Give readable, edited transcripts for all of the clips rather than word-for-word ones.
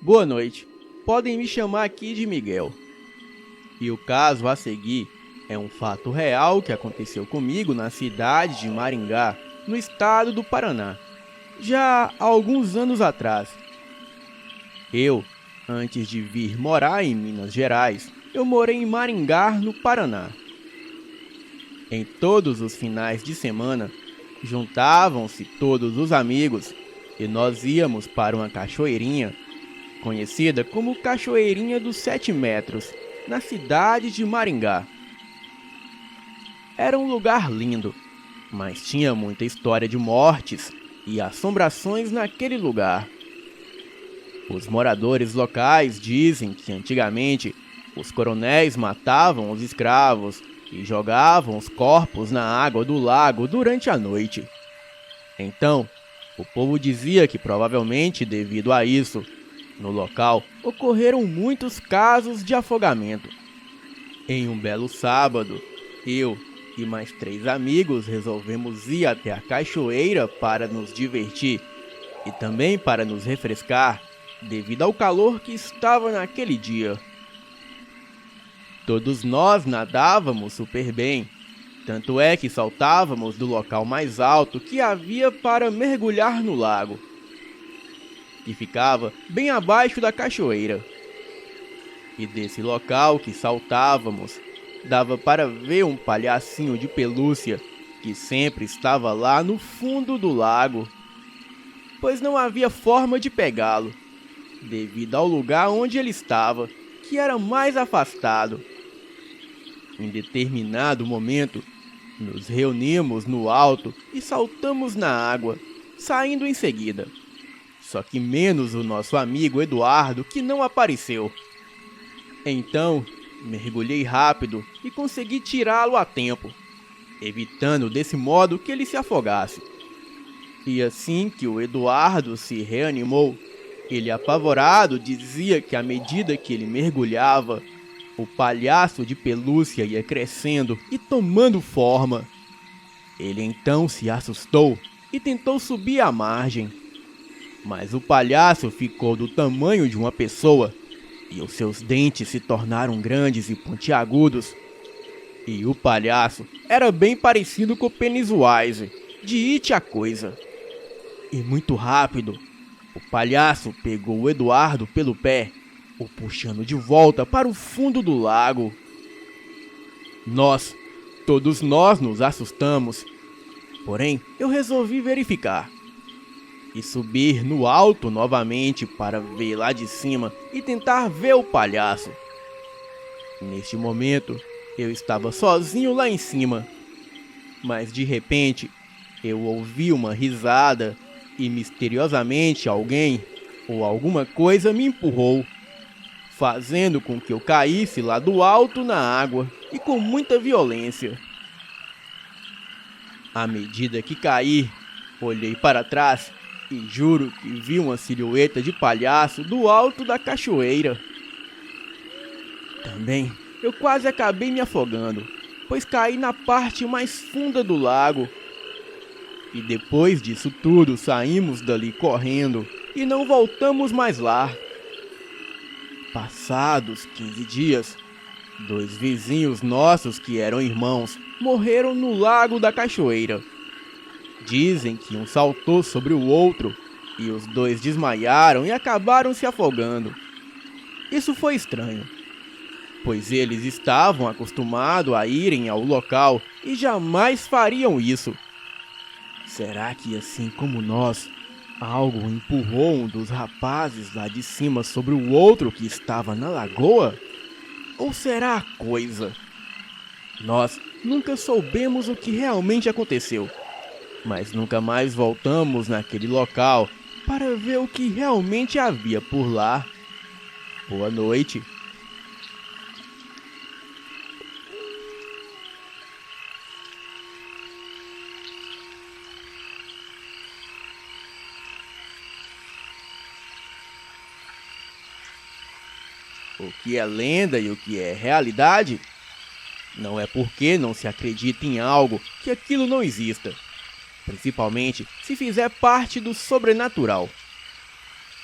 Boa noite. Podem me chamar aqui de Miguel. E o caso a seguir é um fato real que aconteceu comigo na cidade de Maringá, no estado do Paraná, já há alguns anos atrás. Eu, antes de vir morar em Minas Gerais, eu morei em Maringá, no Paraná. Em todos os finais de semana, juntavam-se todos os amigos e nós íamos para uma cachoeirinha, conhecida como Cachoeirinha dos 7 Metros, na cidade de Maringá. Era um lugar lindo, mas tinha muita história de mortes e assombrações naquele lugar. Os moradores locais dizem que antigamente os coronéis matavam os escravos e jogavam os corpos na água do lago durante a noite. Então, o povo dizia que provavelmente devido a isso, no local ocorreram muitos casos de afogamento. Em um belo sábado, eu e mais 3 amigos resolvemos ir até a cachoeira para nos divertir e também para nos refrescar devido ao calor que estava naquele dia. Todos nós nadávamos super bem, tanto é que saltávamos do local mais alto que havia para mergulhar no lago, que ficava bem abaixo da cachoeira. E desse local que saltávamos, dava para ver um palhacinho de pelúcia que sempre estava lá no fundo do lago, pois não havia forma de pegá-lo, devido ao lugar onde ele estava, que era mais afastado. Em determinado momento, nos reunimos no alto e saltamos na água, saindo em seguida. Só que menos o nosso amigo Eduardo, que não apareceu. Então, mergulhei rápido e consegui tirá-lo a tempo, evitando desse modo que ele se afogasse. E assim que o Eduardo se reanimou, ele apavorado dizia que à medida que ele mergulhava, o palhaço de pelúcia ia crescendo e tomando forma. Ele então se assustou e tentou subir à margem. Mas o palhaço ficou do tamanho de uma pessoa e os seus dentes se tornaram grandes e pontiagudos. E o palhaço era bem parecido com o Pennywise, de It a Coisa. E muito rápido, o palhaço pegou o Eduardo pelo pé, o puxando de volta para o fundo do lago. Todos nós nos assustamos, porém eu resolvi verificar e subir no alto novamente para ver lá de cima e tentar ver o palhaço. Neste momento, eu estava sozinho lá em cima, mas de repente eu ouvi uma risada e misteriosamente alguém ou alguma coisa me empurrou, fazendo com que eu caísse lá do alto na água e com muita violência. À medida que caí, olhei para trás e juro que vi uma silhueta de palhaço do alto da cachoeira. Também eu quase acabei me afogando, pois caí na parte mais funda do lago. E depois disso tudo saímos dali correndo e não voltamos mais lá. Passados 15 dias, 2 vizinhos nossos que eram irmãos morreram no lago da cachoeira. Dizem que um saltou sobre o outro e os 2 desmaiaram e acabaram se afogando. Isso foi estranho, pois eles estavam acostumados a irem ao local e jamais fariam isso. Será que, assim como nós, algo empurrou um dos rapazes lá de cima sobre o outro que estava na lagoa? Ou será a coisa? Nós nunca soubemos o que realmente aconteceu, mas nunca mais voltamos naquele local para ver o que realmente havia por lá. Boa noite. O que é lenda e o que é realidade? Não é porque não se acredita em algo que aquilo não exista, principalmente se fizer parte do sobrenatural.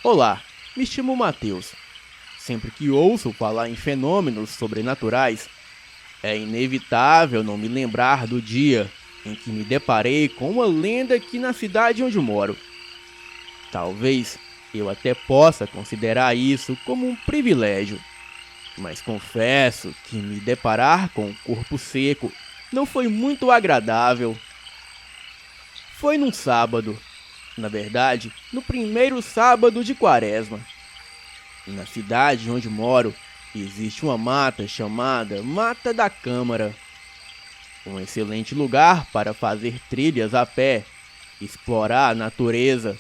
Olá, Me chamo Matheus. Sempre que ouço falar em fenômenos sobrenaturais, é inevitável não me lembrar do dia em que me deparei com uma lenda aqui na cidade onde moro. Talvez eu até possa considerar isso como um privilégio, mas confesso que me deparar com um corpo seco não foi muito agradável. Foi num sábado, na verdade, no primeiro sábado de Quaresma. Na cidade onde moro, existe uma mata chamada Mata da Câmara. Um excelente lugar para fazer trilhas a pé, explorar a natureza.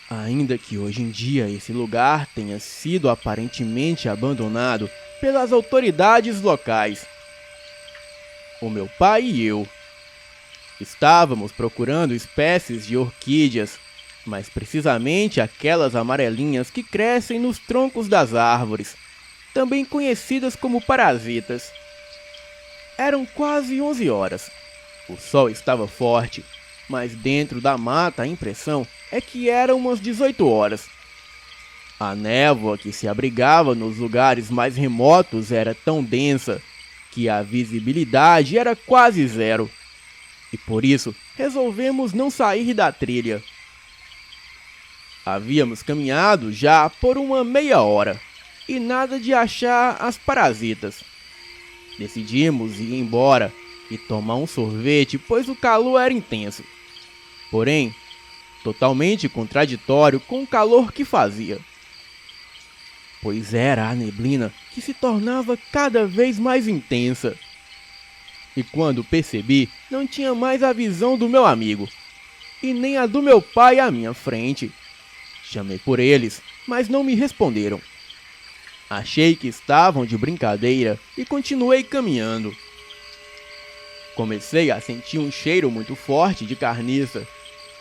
Ainda que hoje em dia esse lugar tenha sido aparentemente abandonado pelas autoridades locais. O meu pai e eu estávamos procurando espécies de orquídeas, mais precisamente aquelas amarelinhas que crescem nos troncos das árvores, também conhecidas como parasitas. Eram quase 11 horas. O sol estava forte, mas dentro da mata a impressão é que eram umas 18 horas. A névoa que se abrigava nos lugares mais remotos era tão densa que a visibilidade era quase zero. E por isso resolvemos não sair da trilha. Havíamos caminhado já por uma meia hora e nada de achar as parasitas. Decidimos ir embora e tomar um sorvete, pois o calor era intenso. Porém, totalmente contraditório com o calor que fazia. Pois era a neblina que se tornava cada vez mais intensa. E quando percebi, não tinha mais a visão do meu amigo, e nem a do meu pai à minha frente. Chamei por eles, mas não me responderam. Achei que estavam de brincadeira e continuei caminhando. Comecei a sentir um cheiro muito forte de carniça,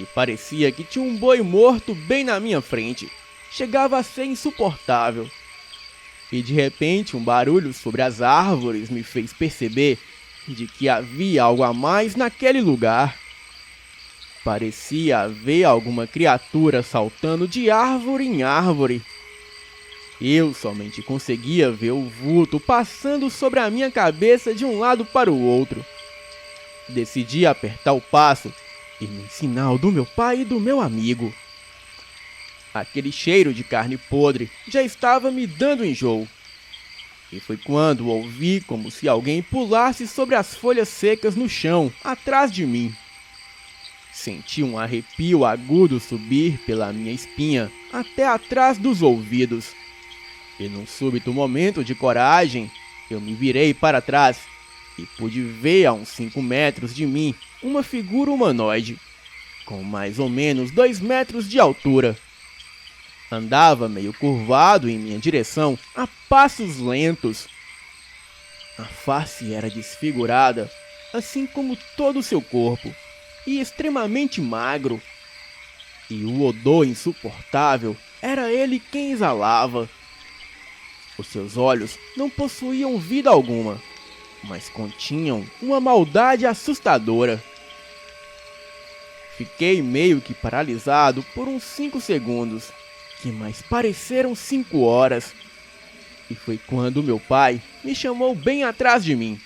e parecia que tinha um boi morto bem na minha frente. Chegava a ser insuportável. E de repente um barulho sobre as árvores me fez perceber de que havia algo a mais naquele lugar. Parecia haver alguma criatura saltando de árvore em árvore. Eu somente conseguia ver o vulto passando sobre a minha cabeça de um lado para o outro. Decidi apertar o passo, em sinal do meu pai e do meu amigo. Aquele cheiro de carne podre já estava me dando enjoo. E foi quando ouvi como se alguém pulasse sobre as folhas secas no chão, atrás de mim. Senti um arrepio agudo subir pela minha espinha até atrás dos ouvidos. E num súbito momento de coragem, eu me virei para trás e pude ver a uns 5 metros de mim uma figura humanoide, com mais ou menos 2 metros de altura. Andava meio curvado em minha direção a passos lentos. A face era desfigurada, assim como todo o seu corpo, e extremamente magro. E o odor insuportável era ele quem exalava. Os seus olhos não possuíam vida alguma, mas continham uma maldade assustadora. Fiquei meio que paralisado por uns 5 segundos, que mais pareceram 5 horas. E foi quando meu pai me chamou bem atrás de mim.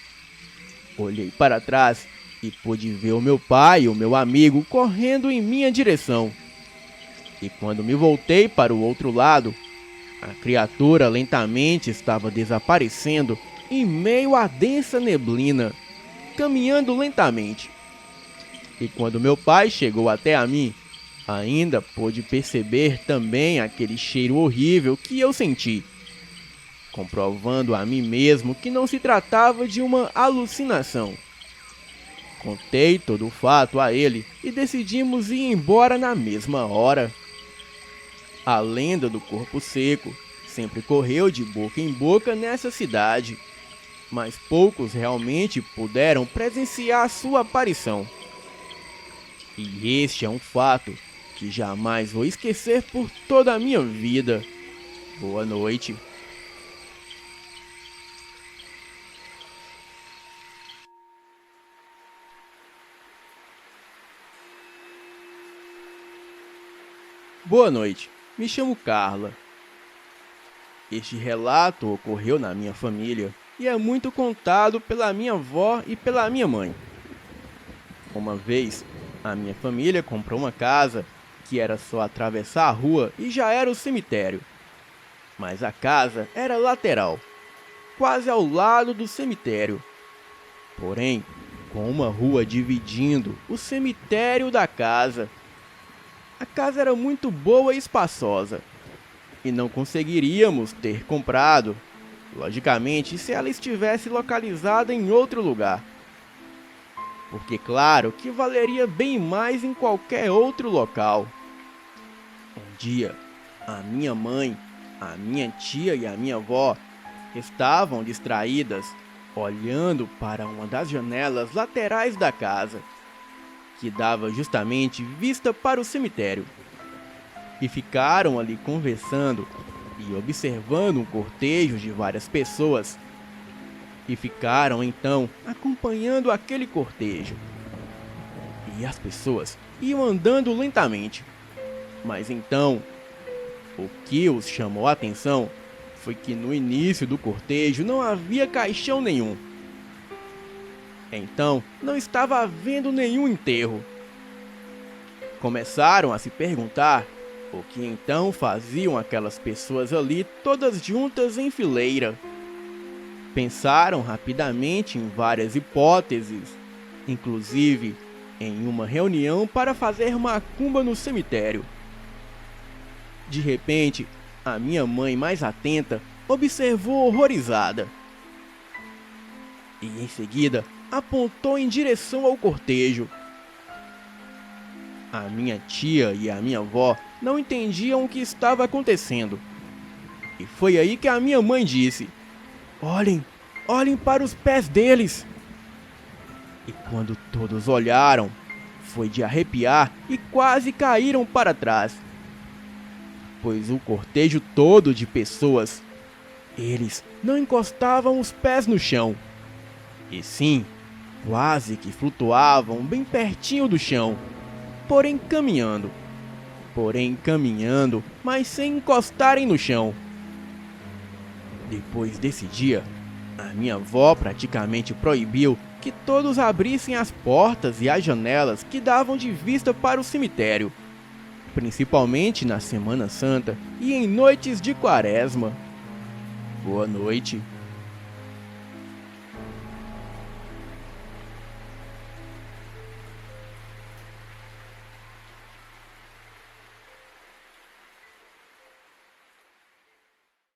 Olhei para trás e pude ver o meu pai e o meu amigo correndo em minha direção. E quando me voltei para o outro lado, a criatura lentamente estava desaparecendo em meio à densa neblina, caminhando lentamente. E quando meu pai chegou até a mim, ainda pude perceber também aquele cheiro horrível que eu senti, comprovando a mim mesmo que não se tratava de uma alucinação. Contei todo o fato a ele e decidimos ir embora na mesma hora. A lenda do corpo seco sempre correu de boca em boca nessa cidade, mas poucos realmente puderam presenciar sua aparição. E este é um fato que jamais vou esquecer por toda a minha vida. Boa noite. Boa noite. me chamo Carla. Este relato ocorreu na minha família e é muito contado pela minha avó e pela minha mãe. Uma vez, a minha família comprou uma casa que era só atravessar a rua e já era o cemitério. Mas a casa era lateral, quase ao lado do cemitério. Porém, com uma rua dividindo o cemitério da casa. A casa era muito boa e espaçosa, e não conseguiríamos ter comprado, logicamente, se ela estivesse localizada em outro lugar. Porque claro que valeria bem mais em qualquer outro local. Um dia, a minha mãe, a minha tia e a minha avó estavam distraídas olhando para uma das janelas laterais da casa, que dava justamente vista para o cemitério. E ficaram ali conversando e observando um cortejo de várias pessoas. E ficaram então acompanhando aquele cortejo. E as pessoas iam andando lentamente. Mas então, o que os chamou a atenção foi que no início do cortejo não havia caixão nenhum. Então, não estava havendo nenhum enterro. Começaram a se perguntar o que então faziam aquelas pessoas ali todas juntas em fileira. Pensaram rapidamente em várias hipóteses, inclusive em uma reunião para fazer macumba no cemitério. De repente, a minha mãe, mais atenta, observou horrorizada. E em seguida, apontou em direção ao cortejo. A minha tia e a minha avó não entendiam o que estava acontecendo. E foi aí que a minha mãe disse: "Olhem, olhem para os pés deles!" E quando todos olharam, foi de arrepiar e quase caíram para trás. Pois o cortejo todo de pessoas, eles não encostavam os pés no chão, e sim, quase que flutuavam bem pertinho do chão, porém caminhando, mas sem encostarem no chão. Depois desse dia, a minha avó praticamente proibiu que todos abrissem as portas e as janelas que davam de vista para o cemitério, principalmente na Semana Santa e em noites de Quaresma. Boa noite.